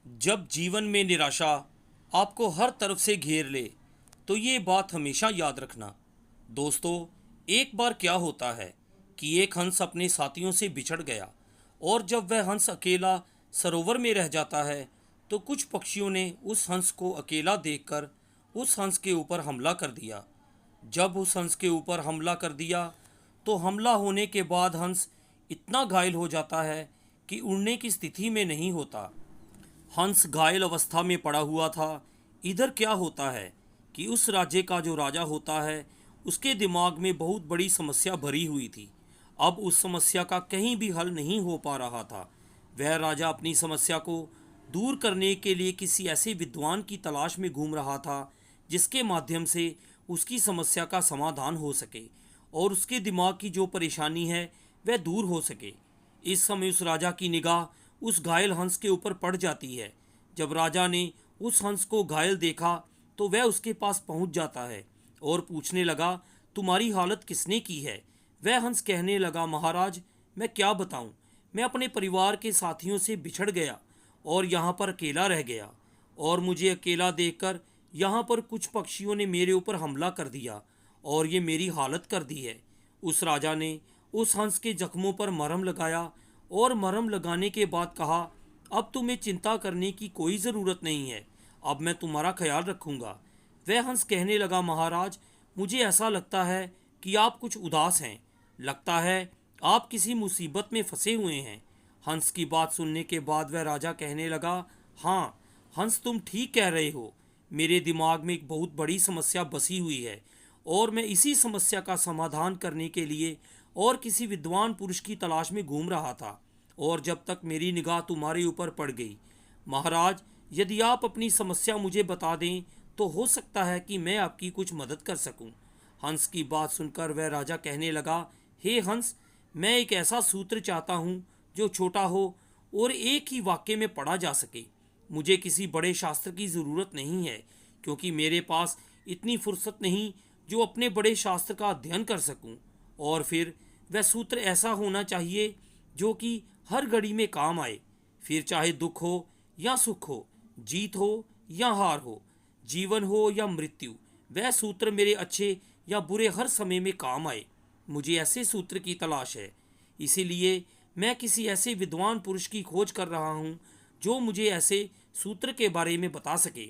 जब जीवन में निराशा आपको हर तरफ से घेर ले तो ये बात हमेशा याद रखना। दोस्तों, एक बार क्या होता है कि एक हंस अपने साथियों से बिछड़ गया और जब वह हंस अकेला सरोवर में रह जाता है तो कुछ पक्षियों ने उस हंस को अकेला देखकर उस हंस के ऊपर हमला कर दिया। जब उस हंस के ऊपर हमला कर दिया तो हमला होने के बाद हंस इतना घायल हो जाता है कि उड़ने की स्थिति में नहीं होता। हंस घायल अवस्था में पड़ा हुआ था। इधर क्या होता है कि उस राज्य का जो राजा होता है उसके दिमाग में बहुत बड़ी समस्या भरी हुई थी। अब उस समस्या का कहीं भी हल नहीं हो पा रहा था। वह राजा अपनी समस्या को दूर करने के लिए किसी ऐसे विद्वान की तलाश में घूम रहा था जिसके माध्यम से उसकी समस्या का समाधान हो सके और उसके दिमाग की जो परेशानी है वह दूर हो सके। इस समय उस राजा की निगाह उस घायल हंस के ऊपर पड़ जाती है। जब राजा ने उस हंस को घायल देखा तो वह उसके पास पहुंच जाता है और पूछने लगा, तुम्हारी हालत किसने की है? वह हंस कहने लगा, महाराज, मैं क्या बताऊं, मैं अपने परिवार के साथियों से बिछड़ गया और यहाँ पर अकेला रह गया और मुझे अकेला देखकर यहाँ पर कुछ पक्षियों ने मेरे ऊपर हमला कर दिया और ये मेरी हालत कर दी है। उस राजा ने उस हंस के जख्मों पर मरहम लगाया और मरहम लगाने के बाद कहा, अब तुम्हें चिंता करने की कोई ज़रूरत नहीं है, अब मैं तुम्हारा ख्याल रखूंगा। वह हंस कहने लगा, महाराज, मुझे ऐसा लगता है कि आप कुछ उदास हैं, लगता है आप किसी मुसीबत में फंसे हुए हैं। हंस की बात सुनने के बाद वह राजा कहने लगा, हाँ हंस, तुम ठीक कह रहे हो, मेरे दिमाग में एक बहुत बड़ी समस्या बसी हुई है और मैं इसी समस्या का समाधान करने के लिए और किसी विद्वान पुरुष की तलाश में घूम रहा था और जब तक मेरी निगाह तुम्हारे ऊपर पड़ गई। महाराज, यदि आप अपनी समस्या मुझे बता दें तो हो सकता है कि मैं आपकी कुछ मदद कर सकूं। हंस की बात सुनकर वह राजा कहने लगा, हे हंस, मैं एक ऐसा सूत्र चाहता हूँ जो छोटा हो और एक ही वाक्य में पढ़ा जा सके। मुझे किसी बड़े शास्त्र की ज़रूरत नहीं है क्योंकि मेरे पास इतनी फुर्सत नहीं जो अपने बड़े शास्त्र का अध्ययन कर सकूं। और फिर वह सूत्र ऐसा होना चाहिए जो कि हर घड़ी में काम आए, फिर चाहे दुख हो या सुख हो, जीत हो या हार हो, जीवन हो या मृत्यु, वह सूत्र मेरे अच्छे या बुरे हर समय में काम आए। मुझे ऐसे सूत्र की तलाश है, इसीलिए मैं किसी ऐसे विद्वान पुरुष की खोज कर रहा हूँ जो मुझे ऐसे सूत्र के बारे में बता सके।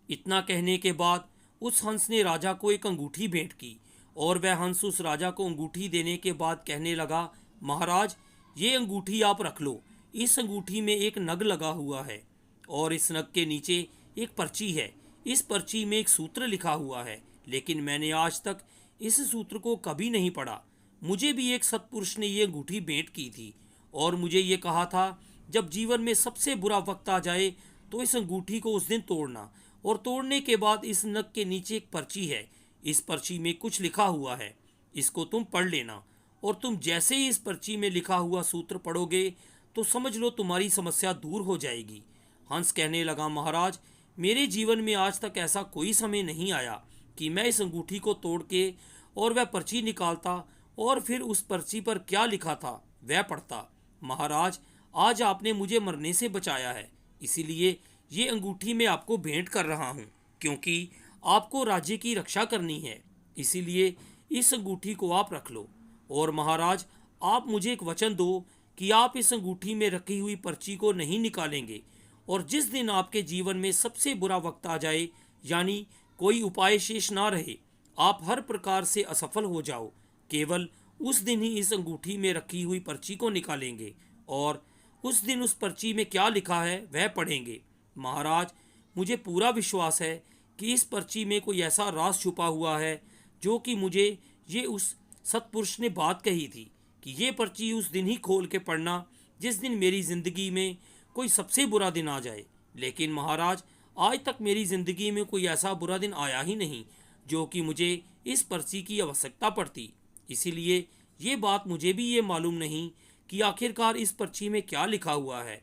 इतना कहने के बाद उस हंस ने राजा को एक अंगूठी भेंट की और वह हंस उस राजा को अंगूठी देने के बाद कहने लगा, महाराज, ये अंगूठी आप रख लो। इस अंगूठी में एक नग लगा हुआ है और इस नग के नीचे एक पर्ची है। इस पर्ची में एक सूत्र लिखा हुआ है, लेकिन मैंने आज तक इस सूत्र को कभी नहीं पढ़ा। मुझे भी एक सत्पुरुष ने ये अंगूठी भेंट की थी और मुझे ये कहा था, जब जीवन में सबसे बुरा वक्त आ जाए तो इस अंगूठी को उस दिन तोड़ना और तोड़ने के बाद इस नग के नीचे एक पर्ची है। इस पर्ची में कुछ लिखा हुआ है, इसको तुम पढ़ लेना और तुम जैसे ही इस पर्ची में लिखा हुआ सूत्र पढ़ोगे तो समझ लो तुम्हारी समस्या दूर हो जाएगी। हंस कहने लगा, महाराज, मेरे जीवन में आज तक ऐसा कोई समय नहीं आया कि मैं इस अंगूठी को तोड़ के और वह पर्ची निकालता और फिर उस पर्ची पर क्या लिखा था वह पढ़ता। महाराज, आज आपने मुझे मरने से बचाया है, इसीलिए ये अंगूठी मैं आपको भेंट कर रहा हूँ क्योंकि आपको राज्य की रक्षा करनी है, इसीलिए इस अंगूठी को आप रख लो। और महाराज, आप मुझे एक वचन दो कि आप इस अंगूठी में रखी हुई पर्ची को नहीं निकालेंगे और जिस दिन आपके जीवन में सबसे बुरा वक्त आ जाए, यानी कोई उपाय शेष ना रहे, आप हर प्रकार से असफल हो जाओ, केवल उस दिन ही इस अंगूठी में रखी हुई पर्ची को निकालेंगे और उस दिन उस पर्ची में क्या लिखा है वह पढ़ेंगे। महाराज, मुझे पूरा विश्वास है कि इस पर्ची में कोई ऐसा राज छुपा हुआ है जो कि मुझे ये उस सत्पुरुष ने बात कही थी कि ये पर्ची उस दिन ही खोल के पढ़ना जिस दिन मेरी ज़िंदगी में कोई सबसे बुरा दिन आ जाए। लेकिन महाराज, आज तक मेरी ज़िंदगी में कोई ऐसा बुरा दिन आया ही नहीं जो कि मुझे इस पर्ची की आवश्यकता पड़ती, इसीलिए ये बात मुझे भी ये मालूम नहीं कि आखिरकार इस पर्ची में क्या लिखा हुआ है।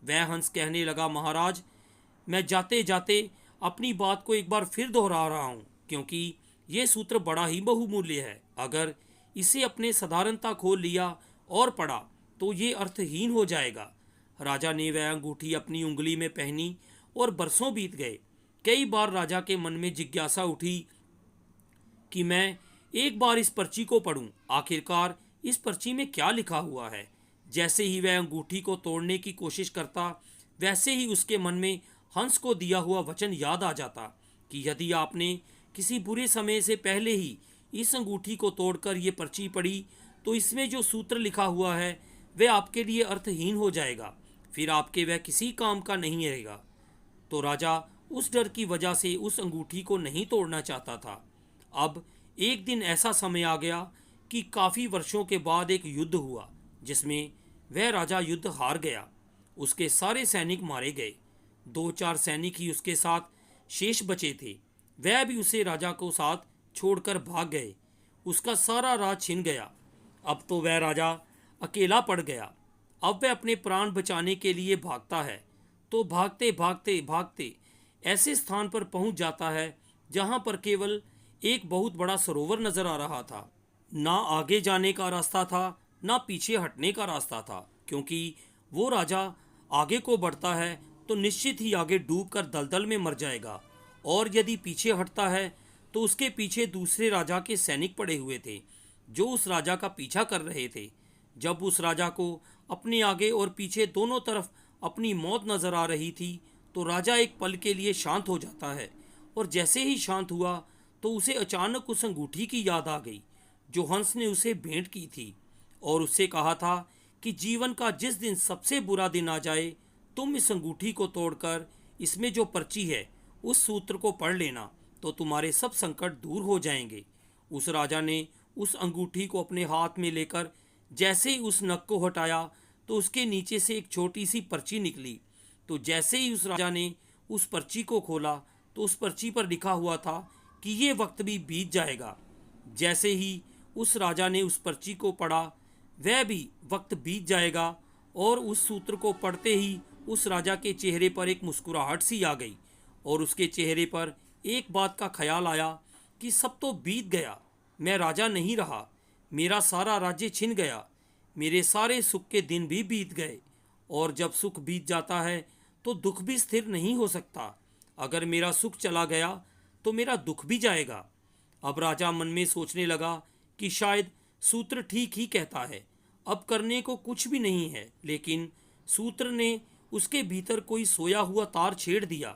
वह हंस कहने लगा, महाराज, मैं जाते जाते अपनी बात को एक बार फिर दोहरा रहा हूँ क्योंकि ये सूत्र बड़ा ही बहुमूल्य है। अगर इसे अपने साधारणता खोल लिया और पढ़ा तो ये अर्थहीन हो जाएगा। राजा ने वह अंगूठी अपनी उंगली में पहनी और बरसों बीत गए। कई बार राजा के मन में जिज्ञासा उठी कि मैं एक बार इस पर्ची को पढूं, आखिरकार इस पर्ची में क्या लिखा हुआ है। जैसे ही वह अंगूठी को तोड़ने की कोशिश करता, वैसे ही उसके मन में हंस को दिया हुआ वचन याद आ जाता कि यदि आपने किसी बुरे समय से पहले ही इस अंगूठी को तोड़कर ये पर्ची पढ़ी तो इसमें जो सूत्र लिखा हुआ है वह आपके लिए अर्थहीन हो जाएगा, फिर आपके वह किसी काम का नहीं रहेगा। तो राजा उस डर की वजह से उस अंगूठी को नहीं तोड़ना चाहता था। अब एक दिन ऐसा समय आ गया कि काफ़ी वर्षों के बाद एक युद्ध हुआ जिसमें वह राजा युद्ध हार गया। उसके सारे सैनिक मारे गए। 2-4 सैनिक ही उसके साथ शेष बचे थे। वह भी उसे राजा को साथ छोड़कर भाग गए। उसका सारा राज छिन गया। अब तो वह राजा अकेला पड़ गया। अब वह अपने प्राण बचाने के लिए भागता है तो भागते भागते भागते ऐसे स्थान पर पहुंच जाता है जहां पर केवल एक बहुत बड़ा सरोवर नजर आ रहा था। ना आगे जाने का रास्ता था, ना पीछे हटने का रास्ता था, क्योंकि वो राजा आगे को बढ़ता है तो निश्चित ही आगे डूबकर दलदल में मर जाएगा, और यदि पीछे हटता है तो उसके पीछे दूसरे राजा के सैनिक पड़े हुए थे जो उस राजा का पीछा कर रहे थे। जब उस राजा को अपने आगे और पीछे दोनों तरफ अपनी मौत नजर आ रही थी तो राजा एक पल के लिए शांत हो जाता है, और जैसे ही शांत हुआ तो उसे अचानक उस अंगूठी की याद आ गई जो हंस ने उसे भेंट की थी और उससे कहा था कि जीवन का जिस दिन सबसे बुरा दिन आ जाए तुम इस अंगूठी को तोड़कर इसमें जो पर्ची है उस सूत्र को पढ़ लेना तो तुम्हारे सब संकट दूर हो जाएंगे। उस राजा ने उस अंगूठी को अपने हाथ में लेकर जैसे ही उस नग को हटाया तो उसके नीचे से एक छोटी सी पर्ची निकली। तो जैसे ही उस राजा ने उस पर्ची को खोला तो उस पर्ची पर लिखा हुआ था कि ये वक्त भी बीत जाएगा। जैसे ही उस राजा ने उस पर्ची को पढ़ा वह भी वक्त बीत जाएगा, और उस सूत्र को पढ़ते ही उस राजा के चेहरे पर एक मुस्कुराहट सी आ गई और उसके चेहरे पर एक बात का ख्याल आया कि सब तो बीत गया, मैं राजा नहीं रहा, मेरा सारा राज्य छिन गया, मेरे सारे सुख के दिन भी बीत गए, और जब सुख बीत जाता है तो दुख भी स्थिर नहीं हो सकता। अगर मेरा सुख चला गया तो मेरा दुख भी जाएगा। अब राजा मन में सोचने लगा कि शायद सूत्र ठीक ही कहता है, अब करने को कुछ भी नहीं है। लेकिन सूत्र ने उसके भीतर कोई सोया हुआ तार छेड़ दिया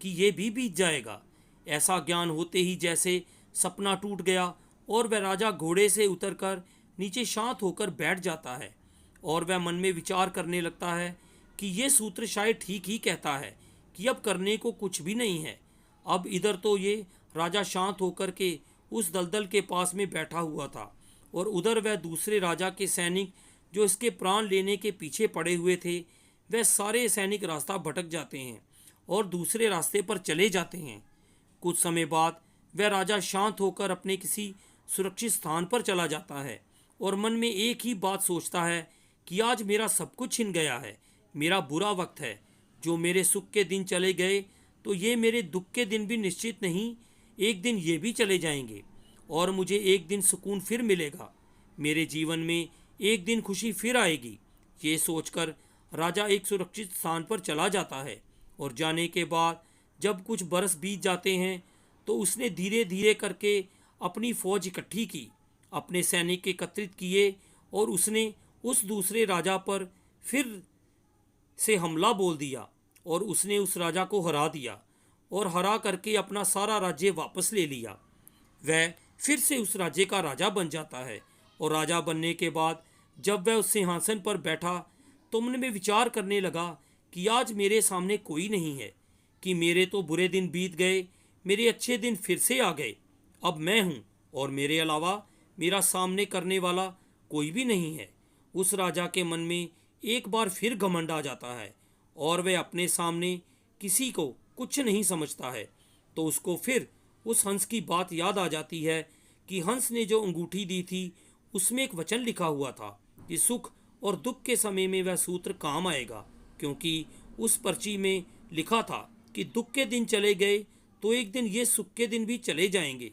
कि ये भी बीत जाएगा। ऐसा ज्ञान होते ही जैसे सपना टूट गया और वह राजा घोड़े से उतरकर नीचे शांत होकर बैठ जाता है, और वह मन में विचार करने लगता है कि ये सूत्र शायद ठीक ही कहता है कि अब करने को कुछ भी नहीं है। अब इधर तो ये राजा शांत होकर के उस दलदल के पास में बैठा हुआ था, और उधर वह दूसरे राजा के सैनिक जो इसके प्राण लेने के पीछे पड़े हुए थे, वह सारे सैनिक रास्ता भटक जाते हैं और दूसरे रास्ते पर चले जाते हैं। कुछ समय बाद वह राजा शांत होकर अपने किसी सुरक्षित स्थान पर चला जाता है और मन में एक ही बात सोचता है कि आज मेरा सब कुछ छिन गया है, मेरा बुरा वक्त है। जो मेरे सुख के दिन चले गए तो ये मेरे दुख के दिन भी निश्चित नहीं, एक दिन ये भी चले जाएंगे और मुझे एक दिन सुकून फिर मिलेगा, मेरे जीवन में एक दिन खुशी फिर आएगी। ये सोचकर राजा एक सुरक्षित स्थान पर चला जाता है, और जाने के बाद जब कुछ बरस बीत जाते हैं तो उसने धीरे धीरे करके अपनी फौज इकट्ठी की, अपने सैनिक एकत्रित किए, और उसने उस दूसरे राजा पर फिर से हमला बोल दिया, और उसने उस राजा को हरा दिया और हरा करके अपना सारा राज्य वापस ले लिया। वह फिर से उस राज्य का राजा बन जाता है, और राजा बनने के बाद जब वह उस सिंहासन पर बैठा तो मन में विचार करने लगा कि आज मेरे सामने कोई नहीं है, कि मेरे तो बुरे दिन बीत गए, मेरे अच्छे दिन फिर से आ गए। अब मैं हूँ और मेरे अलावा मेरा सामने करने वाला कोई भी नहीं है। उस राजा के मन में एक बार फिर घमंड आ जाता है और वह अपने सामने किसी को कुछ नहीं समझता है। तो उसको फिर उस हंस की बात याद आ जाती है कि हंस ने जो अंगूठी दी थी उसमें एक वचन लिखा हुआ था कि सुख और दुख के समय में वह सूत्र काम आएगा, क्योंकि उस पर्ची में लिखा था कि दुख के दिन चले गए तो एक दिन ये सुख के दिन भी चले जाएंगे,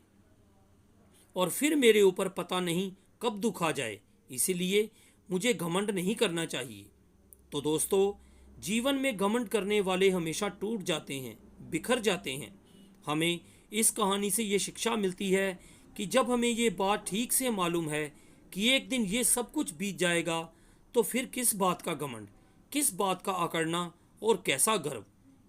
और फिर मेरे ऊपर पता नहीं कब दुख आ जाए, इसीलिए मुझे घमंड नहीं करना चाहिए। तो दोस्तों, जीवन में घमंड करने वाले हमेशा टूट जाते हैं, बिखर जाते हैं। हमें इस कहानी से ये शिक्षा मिलती है कि जब हमें ये बात ठीक से मालूम है कि एक दिन ये सब कुछ बीत जाएगा, तो फिर किस बात का घमंड, किस बात का अकड़ना और कैसा गर्व।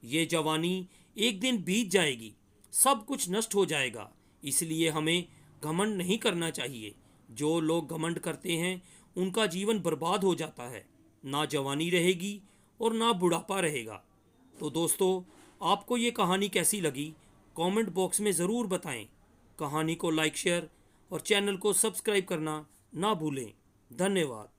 ये जवानी एक दिन बीत जाएगी, सब कुछ नष्ट हो जाएगा। इसलिए हमें घमंड नहीं करना चाहिए। जो लोग घमंड करते हैं उनका जीवन बर्बाद हो जाता है। ना जवानी रहेगी और ना बुढ़ापा रहेगा। तो दोस्तों, आपको ये कहानी कैसी लगी, कमेंट बॉक्स में ज़रूर बताएं। कहानी को लाइक, शेयर और चैनल को सब्सक्राइब करना ना भूलें। धन्यवाद।